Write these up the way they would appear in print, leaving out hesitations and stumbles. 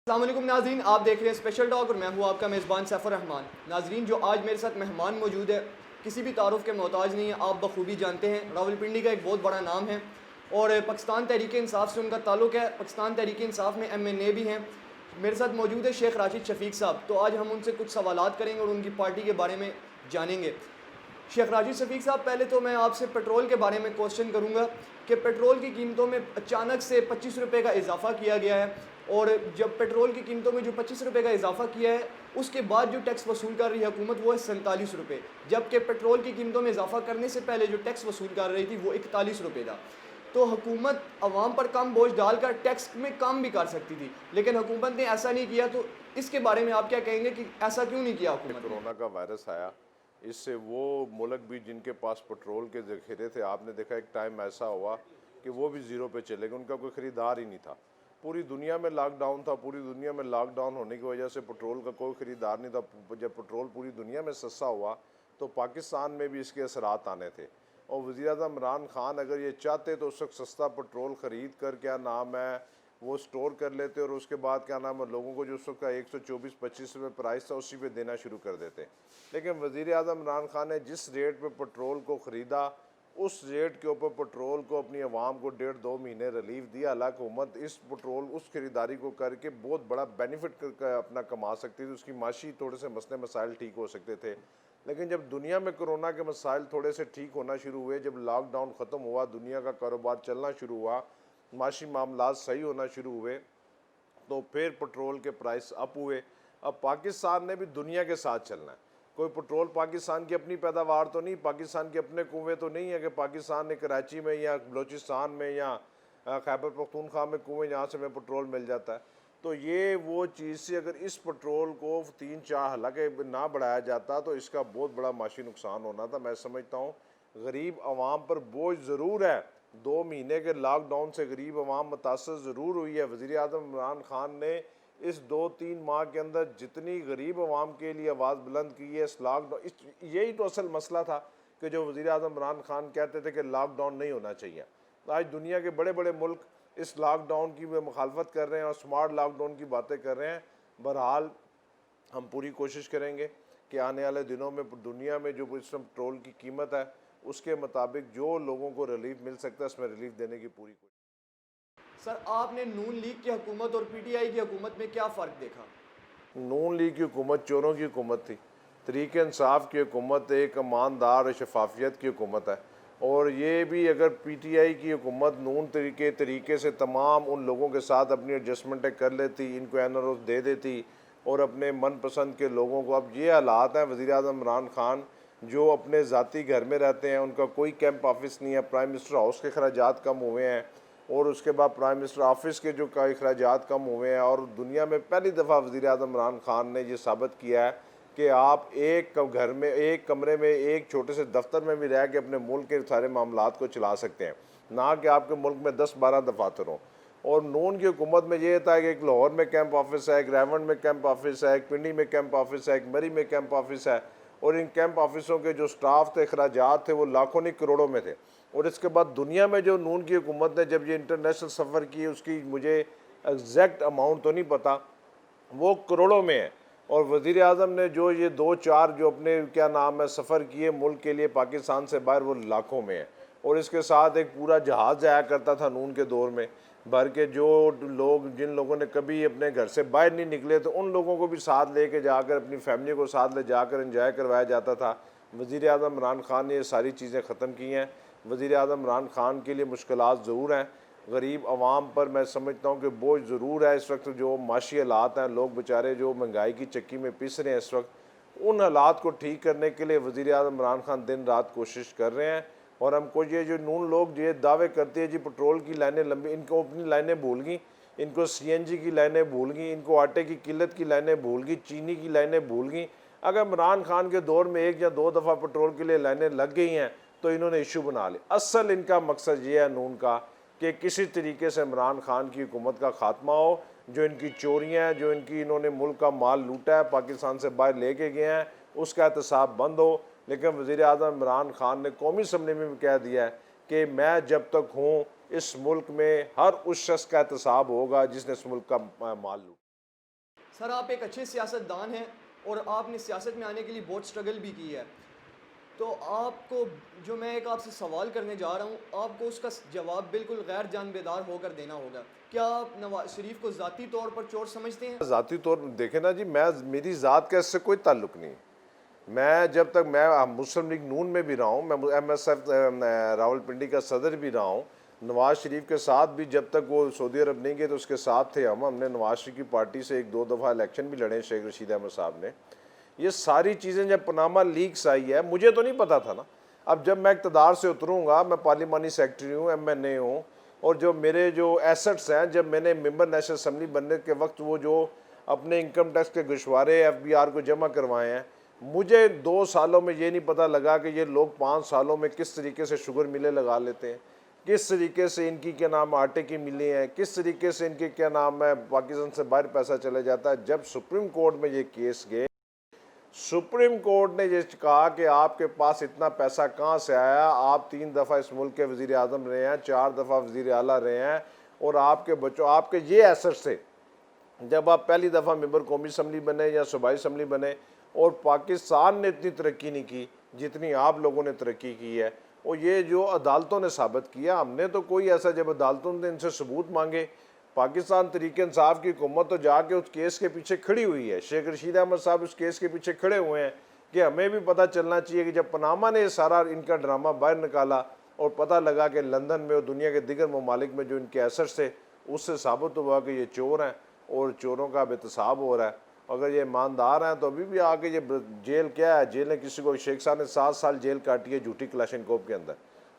السلام علیکم ناظرین، آپ دیکھ رہے ہیں اسپیشل ٹاک اور میں ہوں آپ کا میزبان سیف الرحمان۔ ناظرین، جو آج میرے ساتھ مہمان موجود ہے کسی بھی تعارف کے محتاج نہیں ہے، آپ بخوبی جانتے ہیں راولپنڈی کا ایک بہت بڑا نام ہے اور پاکستان تحریک انصاف سے ان کا تعلق ہے۔ پاکستان تحریک انصاف میں MNA بھی ہیں۔ میرے ساتھ موجود ہے شیخ راشد شفیق صاحب، تو آج ہم ان سے کچھ سوالات کریں گے اور ان کی پارٹی کے بارے میں جانیں گے۔ شیخ راشد شفیق صاحب، پہلے تو میں آپ سے پیٹرول کے بارے میں کوشچن کروں گا کہ پیٹرول کی قیمتوں میں اچانک سے 25 روپے کا اضافہ کیا گیا ہے، اور جب پیٹرول کی قیمتوں میں جو 25 روپے کا اضافہ کیا ہے اس کے بعد جو ٹیکس وصول کر رہی ہے حکومت وہ ہے 47 روپے، جبکہ پیٹرول کی قیمتوں میں اضافہ کرنے سے پہلے جو ٹیکس وصول کر رہی تھی وہ 41 روپے تھا۔ تو حکومت عوام پر کم بوجھ ڈال کر ٹیکس میں کم بھی کر سکتی تھی، لیکن حکومت نے ایسا نہیں کیا۔ تو اس کے بارے میں آپ کیا کہیں گے کہ ایسا کیوں نہیں کیا حکومت نے؟ کورونا کا وائرس آیا، اس سے وہ ملک بھی جن کے پاس پیٹرول کے ذخیرے تھے، آپ نے دیکھا ایک ٹائم ایسا ہوا کہ وہ بھی زیرو پہ چلے گئے، ان کا کوئی خریدار ہی نہیں تھا۔ پوری دنیا میں لاک ڈاؤن تھا، پوری دنیا میں لاک ڈاؤن ہونے کی وجہ سے پیٹرول کا کوئی خریدار نہیں تھا۔ جب پیٹرول پوری دنیا میں سستا ہوا تو پاکستان میں بھی اس کے اثرات آنے تھے، اور وزیر اعظم عمران خان اگر یہ چاہتے تو اس وقت سستا پیٹرول خرید کر کیا نام ہے وہ سٹور کر لیتے، اور اس کے بعد کیا نام ہے لوگوں کو جو اس وقت کا 124-25 روپے پرائس تھا اسی پہ دینا شروع کر دیتے۔ لیکن وزیر اعظم عمران خان نے جس ریٹ پہ پیٹرول کو خریدا اس ریٹ کے اوپر پیٹرول کو اپنی عوام کو 1.5-2 مہینے ریلیف دیا۔ حالانکہ حکومت اس پیٹرول اس خریداری کو کر کے بہت بڑا بینیفٹ اپنا کما سکتی تھی، اس کی معاشی تھوڑے سے مسئلے مسائل ٹھیک ہو سکتے تھے۔ لیکن جب دنیا میں کرونا کے مسائل تھوڑے سے ٹھیک ہونا شروع ہوئے، جب لاک ڈاؤن ختم ہوا، دنیا کا کاروبار چلنا شروع ہوا، معاشی معاملات صحیح ہونا شروع ہوئے، تو پھر پیٹرول کے پرائس اپ ہوئے۔ اب پاکستان نے بھی دنیا کے ساتھ چلنا ہے۔ کوئی پیٹرول پاکستان کی اپنی پیداوار تو نہیں، پاکستان کے اپنے کنویں تو نہیں ہے کہ پاکستان نے کراچی میں یا بلوچستان میں یا خیبر پختونخوا میں کنویں جہاں سے میں پیٹرول مل جاتا ہے۔ تو یہ وہ چیز سے اگر اس پیٹرول کو 3-4 حالانکہ نہ بڑھایا جاتا تو اس کا بہت بڑا معاشی نقصان ہونا تھا۔ میں سمجھتا ہوں غریب عوام پر بوجھ ضرور ہے، 2 مہینے کے لاک ڈاؤن سے غریب عوام متاثر ضرور ہوئی ہے۔ وزیر اعظم عمران خان نے اس 2-3 ماہ کے اندر جتنی غریب عوام کے لیے آواز بلند کی ہے اس لاک ڈاؤن، یہی تو اصل مسئلہ تھا کہ جو وزیر اعظم عمران خان کہتے تھے کہ لاک ڈاؤن نہیں ہونا چاہیے۔ آج دنیا کے بڑے بڑے ملک اس لاک ڈاؤن کی مخالفت کر رہے ہیں اور سمارٹ لاک ڈاؤن کی باتیں کر رہے ہیں۔ بہرحال ہم پوری کوشش کریں گے کہ آنے والے دنوں میں دنیا میں جو اس وقت پیٹرول کی قیمت ہے اس کے مطابق جو لوگوں کو ریلیف مل سکتا ہے اس میں ریلیف دینے کی پوری کوشش۔ سر، آپ نے نون لیگ کی حکومت اور PTI کی حکومت میں کیا فرق دیکھا؟ نون لیگ کی حکومت چوروں کی حکومت تھی، تحریک انصاف کی حکومت ایک ایماندار اور شفافیت کی حکومت ہے، اور یہ بھی اگر PTI کی حکومت نون طریقے سے تمام ان لوگوں کے ساتھ اپنی ایڈجسٹمنٹیں کر لیتی، ان کو NROs دے دیتی اور اپنے من پسند کے لوگوں کو۔ اب یہ حالات ہیں، وزیر اعظم عمران خان جو اپنے ذاتی گھر میں رہتے ہیں، ان کا کوئی کیمپ آفس نہیں ہے، پرائم منسٹر ہاؤس کے اخراجات کم ہوئے ہیں، اور اس کے بعد پرائم منسٹر آفس کے جو اخراجات کم ہوئے ہیں، اور دنیا میں پہلی دفعہ وزیر اعظم عمران خان نے یہ ثابت کیا ہے کہ آپ ایک گھر میں ایک کمرے میں ایک چھوٹے سے دفتر میں بھی رہ کے اپنے ملک کے سارے معاملات کو چلا سکتے ہیں، نہ کہ آپ کے ملک میں 10-12 دفاتر ہوں۔ اور نون کی حکومت میں یہ تھا کہ ایک لاہور میں کیمپ آفس ہے، ایک ریونڈ میں کیمپ آفس ہے، ایک پنڈی میں کیمپ آفس ہے، ایک مری میں کیمپ آفس ہے، اور ان کیمپ آفسوں کے جو سٹاف تھے، اخراجات تھے، وہ لاکھوں نہیں کروڑوں میں تھے۔ اور اس کے بعد دنیا میں جو نون کی حکومت نے جب یہ انٹرنیشنل سفر کی، اس کی مجھے ایگزیکٹ اماؤنٹ تو نہیں پتا، وہ کروڑوں میں ہے۔ اور وزیر اعظم نے جو یہ 2-4 جو اپنے کیا نام ہے سفر کیے ملک کے لیے پاکستان سے باہر، وہ لاکھوں میں ہے۔ اور اس کے ساتھ ایک پورا جہاز جایا کرتا تھا نون کے دور میں بھر کے، جو لوگ جن لوگوں نے کبھی اپنے گھر سے باہر نہیں نکلے تو ان لوگوں کو بھی ساتھ لے کے جا کر اپنی فیملی کو ساتھ لے جا کر انجوائے کروایا جاتا تھا۔ وزیر اعظم عمران خان نے یہ ساری چیزیں ختم کی ہیں۔ وزیر اعظم عمران خان کے لیے مشکلات ضرور ہیں، غریب عوام پر میں سمجھتا ہوں کہ بوجھ ضرور ہے۔ اس وقت جو معاشی حالات ہیں، لوگ بیچارے جو مہنگائی کی چکی میں پس رہے ہیں اس وقت، ان حالات کو ٹھیک کرنے کے لیے وزیر اعظم عمران خان دن رات کوشش کر رہے ہیں۔ اور ہم کو یہ جو نون لوگ یہ دعوے کرتے ہیں جی پیٹرول کی لائنیں لمبی، ان کو اپنی لائنیں بھول گئیں، ان کو CNG کی لائنیں بھول گئیں، ان کو آٹے کی قلت کی لائنیں بھول گئیں، چینی کی لائنیں بھول گئیں۔ اگر عمران خان کے دور میں 1 یا 2 دفعہ پیٹرول کے لیے لائنیں لگ گئی ہیں تو انہوں نے ایشو بنا لی۔ اصل ان کا مقصد یہ ہے نون کا کہ کسی طریقے سے عمران خان کی حکومت کا خاتمہ ہو، جو ان کی چوریاں ہیں، جو انہوں نے ملک کا مال لوٹا ہے، پاکستان سے باہر لے کے گئے ہیں، اس کا احتساب بند ہو۔ لیکن وزیر اعظم عمران خان نے قومی اسمبلی میں بھی کہہ دیا ہے کہ میں جب تک ہوں اس ملک میں ہر اس شخص کا احتساب ہوگا جس نے اس ملک کا مال لوٹا۔ سر آپ ایک اچھے سیاست دان ہیں اور آپ نے سیاست میں آنے کے لیے بہت اسٹرگل بھی کی ہے، تو آپ کو جو میں ایک آپ سے سوال کرنے جا رہا ہوں، آپ کو اس کا جواب بالکل غیر جانبدار ہو کر دینا ہوگا۔ کیا آپ نواز شریف کو ذاتی طور پر چور سمجھتے ہیں؟ ذاتی طور پر دیکھیں نا جی، میری ذات کا اس سے کوئی تعلق نہیں۔ میں جب تک میں مسلم لیگ نون میں بھی رہا ہوں، میں M S F Rawalpindi کا صدر بھی رہا ہوں، نواز شریف کے ساتھ بھی جب تک وہ سعودی عرب نہیں گئے تو اس کے ساتھ تھے ہم نے نواز شریف کی پارٹی سے 1-2 دفعہ الیکشن بھی لڑے شیخ رشید احمد صاحب نے۔ یہ ساری چیزیں جب پاناما لیکس آئی ہے، مجھے تو نہیں پتا تھا نا۔ اب جب میں اقتدار سے اتروں گا، میں پارلیمانی سیکرٹری ہوں، ایم این اے ہوں، اور جو میرے جو ایسٹس ہیں، جب میں نے ممبر نیشنل اسمبلی بننے کے وقت وہ جو اپنے انکم ٹیکس کے گوشوارے ایف بی آر کو جمع کروائے ہیں، مجھے 2 سالوں میں یہ نہیں پتہ لگا کہ یہ لوگ 5 سالوں میں کس طریقے سے شوگر ملیں لگا لیتے ہیں، کس طریقے سے ان کی کیا نام آٹے کی ملیں ہیں، کس طریقے سے ان کے کیا نام ہے پاکستان سے باہر پیسہ چلے جاتا ہے۔ جب سپریم کورٹ میں یہ کیس گئے، سپریم کورٹ نے یہ کہا کہ آپ کے پاس اتنا پیسہ کہاں سے آیا، آپ 3 دفعہ اس ملک کے وزیر اعظم رہے ہیں، 4 دفعہ وزیر اعلیٰ رہے ہیں، اور آپ کے بچوں آپ کے یہ ایسٹ تھے جب آپ پہلی دفعہ ممبر قومی اسمبلی بنے یا صوبائی اسمبلی بنے، اور پاکستان نے اتنی ترقی نہیں کی جتنی آپ لوگوں نے ترقی کی ہے۔ اور یہ جو عدالتوں نے ثابت کیا، ہم نے تو کوئی ایسا جب عدالتوں نے ان سے ثبوت مانگے، پاکستان تحریک انصاف کی حکومت تو جا کے اس کیس کے پیچھے کھڑی ہوئی ہے، شیخ رشید احمد صاحب اس کیس کے پیچھے کھڑے ہوئے ہیں کہ ہمیں بھی پتہ چلنا چاہیے کہ جب پاناما نے یہ سارا ان کا ڈرامہ باہر نکالا اور پتہ لگا کہ لندن میں اور دنیا کے دیگر ممالک میں جو ان کے ایسٹس تھے، اس سے ثابت ہوا کہ یہ چور ہیں اور چوروں کا اب احتساب ہو رہا ہے۔ اگر یہ ایماندار ہیں تو ابھی بھی آ کے یہ جیل کیا ہے، جیل نے کسی کو، شیخ صاحب نے 7 سال جیل کاٹی ہے جھوٹی کلاشنکوف کے اندر،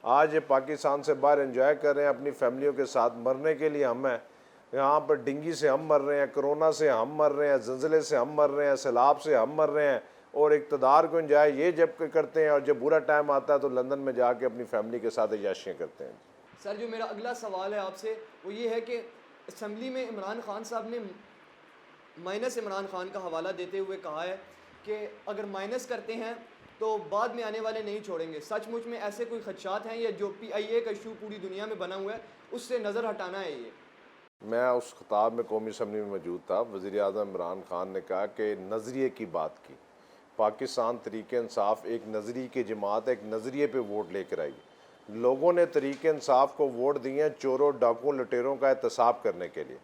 آج یہ پاکستان سے باہر انجوائے کر رہے ہیں اپنی فیملیوں کے ساتھ۔ مرنے کے لیے ہم ہیں یہاں پر، ڈنگی سے ہم مر رہے ہیں، کرونا سے ہم مر رہے ہیں، زلزلے سے ہم مر رہے ہیں، سیلاب سے ہم مر رہے ہیں، اور اقتدار کو انجوائے یہ جب کرتے ہیں، اور جب برا ٹائم آتا ہے تو لندن میں جا کے اپنی فیملی کے ساتھ عیاشیاں کرتے ہیں۔ سر جو میرا اگلا سوال ہے آپ سے وہ یہ ہے کہ اسمبلی میں عمران خان صاحب نے مائنس عمران خان کا حوالہ دیتے ہوئے کہا ہے کہ اگر مائنس کرتے ہیں تو بعد میں آنے والے نہیں چھوڑیں گے۔ سچ مچ میں ایسے کوئی خدشات ہیں، یا جو پی آئی اے کا ایشو پوری دنیا میں بنا ہوا ہے اس سے نظر ہٹانا ہے یہ؟ میں اس خطاب میں قومی اسمبلی میں موجود تھا، وزیر اعظم عمران خان نے کہا کہ نظریے کی بات کی، پاکستان تحریک انصاف ایک نظریے کی جماعت ہے، ایک نظریے پہ ووٹ لے کر آئی، لوگوں نے تحریک انصاف کو ووٹ دیے ہیں چوروں ڈاکوں لٹیروں کا احتساب کرنے کے لیے۔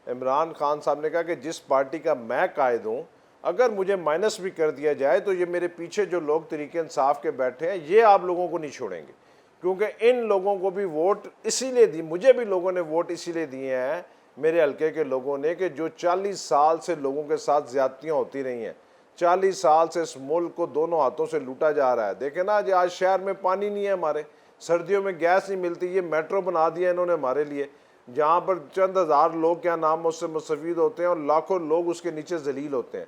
عمران خان صاحب نے کہا کہ جس پارٹی کا میں قائد ہوں، اگر مجھے مائنس بھی کر دیا جائے تو یہ میرے پیچھے جو لوگ تحریک انصاف کے بیٹھے ہیں یہ آپ لوگوں کو نہیں چھوڑیں گے، کیونکہ ان لوگوں کو بھی ووٹ اسی لیے دی، مجھے بھی لوگوں نے ووٹ اسی لیے دیے ہیں، میرے حلقے کے لوگوں نے، کہ جو 40 سال سے لوگوں کے ساتھ زیادتیاں ہوتی رہی ہیں، 40 سال سے اس ملک کو دونوں ہاتھوں سے لوٹا جا رہا ہے۔ دیکھیں نا جی، آج شہر میں پانی نہیں ہے، ہمارے سردیوں میں گیس نہیں ملتی، یہ میٹرو بنا دیا انہوں نے ہمارے لیے، جہاں پر چند ہزار لوگ کیا نام اس سے مستفید ہوتے ہیں اور لاکھوں لوگ اس کے نیچے ذلیل ہوتے ہیں۔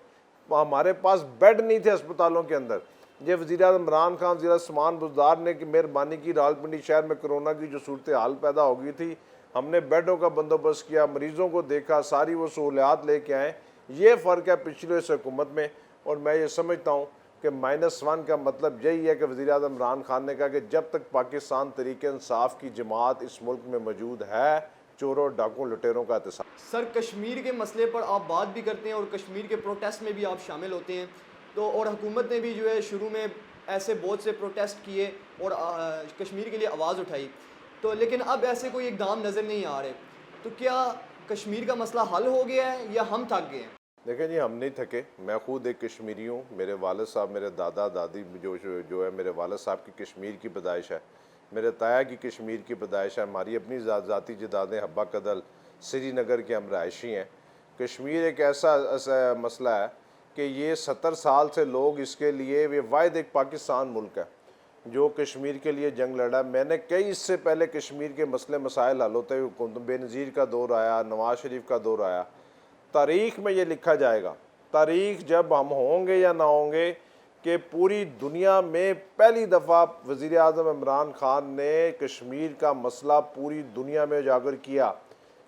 ہمارے پاس بیڈ نہیں تھے اسپتالوں کے اندر۔ یہ وزیر اعظم عمران خان وزیر عثمان بزدار نے کہ مہربانی کی، راولپنڈی شہر میں کرونا کی جو صورتحال پیدا ہو گئی تھی، ہم نے بیڈوں کا بندوبست کیا، مریضوں کو دیکھا، ساری وہ سہولیات لے کے آئے۔ یہ فرق ہے پچھلے اس حکومت میں، اور میں یہ سمجھتا ہوں کہ -1 کا مطلب یہی ہے کہ وزیر اعظم عمران خان نے کہا کہ جب تک پاکستان تحریک انصاف کی جماعت اس ملک میں موجود ہے، چوروں ڈاکوں لٹیروں کا احتساب۔ سر کشمیر کے مسئلے پر آپ بات بھی کرتے ہیں اور کشمیر کے پروٹیسٹ میں بھی آپ شامل ہوتے ہیں، تو اور حکومت نے بھی جو ہے شروع میں ایسے بہت سے پروٹیسٹ کیے اور کشمیر کے لیے آواز اٹھائی، تو لیکن اب ایسے کوئی اقدام نظر نہیں آ رہے، تو کیا کشمیر کا مسئلہ حل ہو گیا ہے یا ہم تھک گئے ہیں؟ دیکھیں جی، ہم نہیں تھکے، میں خود ایک کشمیری ہوں، میرے والد صاحب، میرے دادا دادی جو ہے، میرے والد صاحب کی کشمیر کی پیدائش ہے، میرے تایا کی کشمیر کی پیدائش ہے، ہماری اپنی ذاتی جدادیں حبہ کدل سری نگر کے ہم رہائشی ہیں۔ کشمیر ایک ایسا مسئلہ ہے کہ یہ 70 سال سے لوگ اس کے لیے، یہ واحد ایک پاکستان ملک ہے جو کشمیر کے لیے جنگ لڑا۔ میں نے کئی اس سے پہلے کشمیر کے مسئلے مسائل حل ہوتے ہوئے، بے نظیر کا دور آیا، نواز شریف کا دور آیا، تاریخ میں یہ لکھا جائے گا، تاریخ جب ہم ہوں گے یا نہ ہوں گے، کہ پوری دنیا میں پہلی دفعہ وزیر اعظم عمران خان نے کشمیر کا مسئلہ پوری دنیا میں اجاگر کیا۔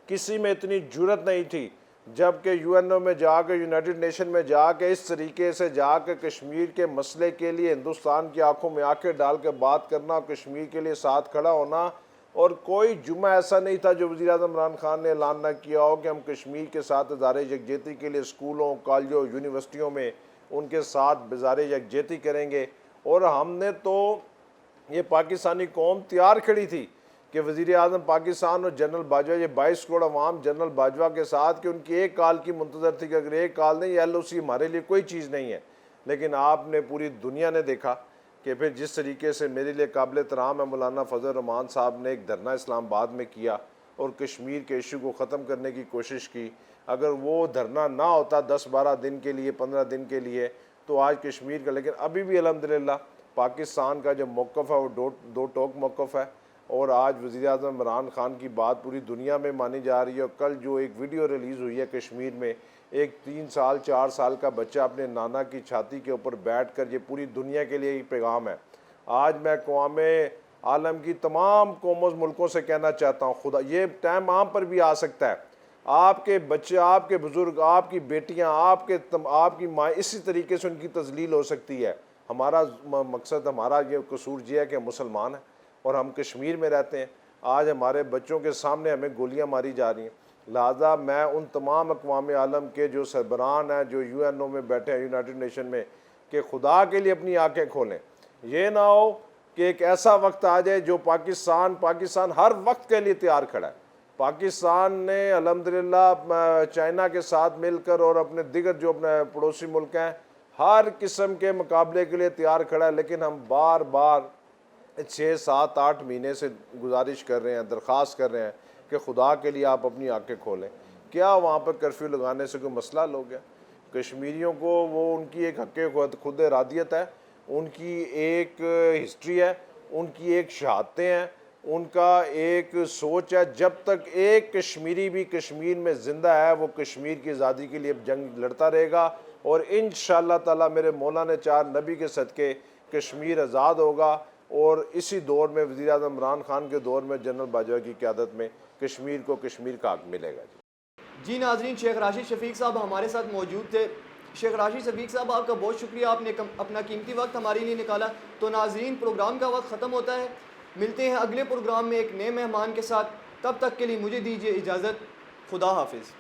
کسی میں اتنی جرت نہیں تھی، جبکہ یو این او میں جا کے، یونائٹڈ نیشن میں جا کے، اس طریقے سے جا کے کشمیر کے مسئلے کے لیے ہندوستان کی آنکھوں میں آنکھیں ڈال کے بات کرنا اور کشمیر کے لیے ساتھ کھڑا ہونا، اور کوئی جمعہ ایسا نہیں تھا جو وزیر اعظم عمران خان نے اعلان نہ کیا ہو کہ ہم کشمیر کے ساتھ اظہار یکجہتی کے لیے اسکولوں کالجوں یونیورسٹیوں میں ان کے ساتھ اظہار یکجہتی کریں گے۔ اور ہم نے تو یہ پاکستانی قوم تیار کھڑی تھی کہ وزیر اعظم پاکستان اور جنرل باجوہ، یہ 22 کروڑ عوام جنرل باجوہ کے ساتھ، کہ ان کی ایک کال کی منتظر تھی کہ اگر ایک کال نہیں، یہ LOC ہمارے لیے کوئی چیز نہیں ہے۔ لیکن آپ نے پوری دنیا نے دیکھا کہ پھر جس طریقے سے میرے لیے قابل احترام ہے مولانا فضل الرحمان صاحب نے ایک دھرنا اسلام آباد میں کیا اور کشمیر کے ایشو کو ختم کرنے کی کوشش کی۔ اگر وہ دھرنا نہ ہوتا 10-12 دن کے لیے 15 دن کے لیے تو آج کشمیر کا، لیکن ابھی بھی الحمدللہ پاکستان کا جو موقف ہے وہ دو ٹوک موقف ہے، اور آج وزیر اعظم عمران خان کی بات پوری دنیا میں مانی جا رہی ہے۔ اور کل جو ایک ویڈیو ریلیز ہوئی ہے کشمیر میں، ایک 3 سال 4 سال کا بچہ اپنے نانا کی چھاتی کے اوپر بیٹھ کر، یہ پوری دنیا کے لیے یہ پیغام ہے۔ آج میں اقوام عالم کی تمام قوموں ملکوں سے کہنا چاہتا ہوں، خدا یہ ٹائم عام پر بھی آ سکتا ہے، آپ کے بچے، آپ کے بزرگ، آپ کی بیٹیاں، آپ کی ماں اسی طریقے سے ان کی تذلیل ہو سکتی ہے۔ ہمارا مقصد، ہمارا یہ قصور یہ ہے کہ مسلمان ہیں اور ہم کشمیر میں رہتے ہیں۔ آج ہمارے بچوں کے سامنے ہمیں گولیاں ماری جا رہی ہیں، لہذا میں ان تمام اقوام عالم کے جو سربراہان ہیں، جو UNO میں بیٹھے ہیں، یونائٹڈ نیشن میں، کہ خدا کے لیے اپنی آنکھیں کھولیں۔ یہ نہ ہو کہ ایک ایسا وقت آ جائے جو پاکستان ہر وقت کے لیے تیار کھڑا ہے۔ پاکستان نے الحمدللہ چائنا کے ساتھ مل کر اور اپنے دیگر جو اپنے پڑوسی ملک ہیں، ہر قسم کے مقابلے کے لیے تیار کھڑا ہے، لیکن ہم بار بار 6 7 8 مہینے سے گزارش کر رہے ہیں، درخواست کر رہے ہیں کہ خدا کے لیے آپ اپنی آنکھیں کھولیں۔ کیا وہاں پر کرفیو لگانے سے کوئی مسئلہ حل ہو گیا؟ کشمیریوں کو وہ ان کی ایک حق خود ارادیت ہے، ان کی ایک ہسٹری ہے، ان کی ایک شہادتیں ہیں، ان کا ایک سوچ ہے۔ جب تک ایک کشمیری بھی کشمیر میں زندہ ہے وہ کشمیر کی آزادی کے لیے جنگ لڑتا رہے گا، اور انشاءاللہ تعالی میرے مولا نے چار نبی کے صدقے کشمیر آزاد ہوگا۔ اور اسی دور میں وزیر اعظم عمران خان کے دور میں جنرل باجوہ کی قیادت میں کشمیر کو کشمیر کا حق ملے گا۔ جی ناظرین، شیخ راشد شفیق صاحب ہمارے ساتھ موجود تھے۔ شیخ راشد شفیق صاحب، آپ کا بہت شکریہ، آپ نے اپنا قیمتی وقت ہمارے لیے نکالا۔ تو ناظرین، پروگرام کا وقت ختم ہوتا ہے، ملتے ہیں اگلے پروگرام میں ایک نئے مہمان کے ساتھ، تب تک کے لیے مجھے دیجیے اجازت، خدا حافظ۔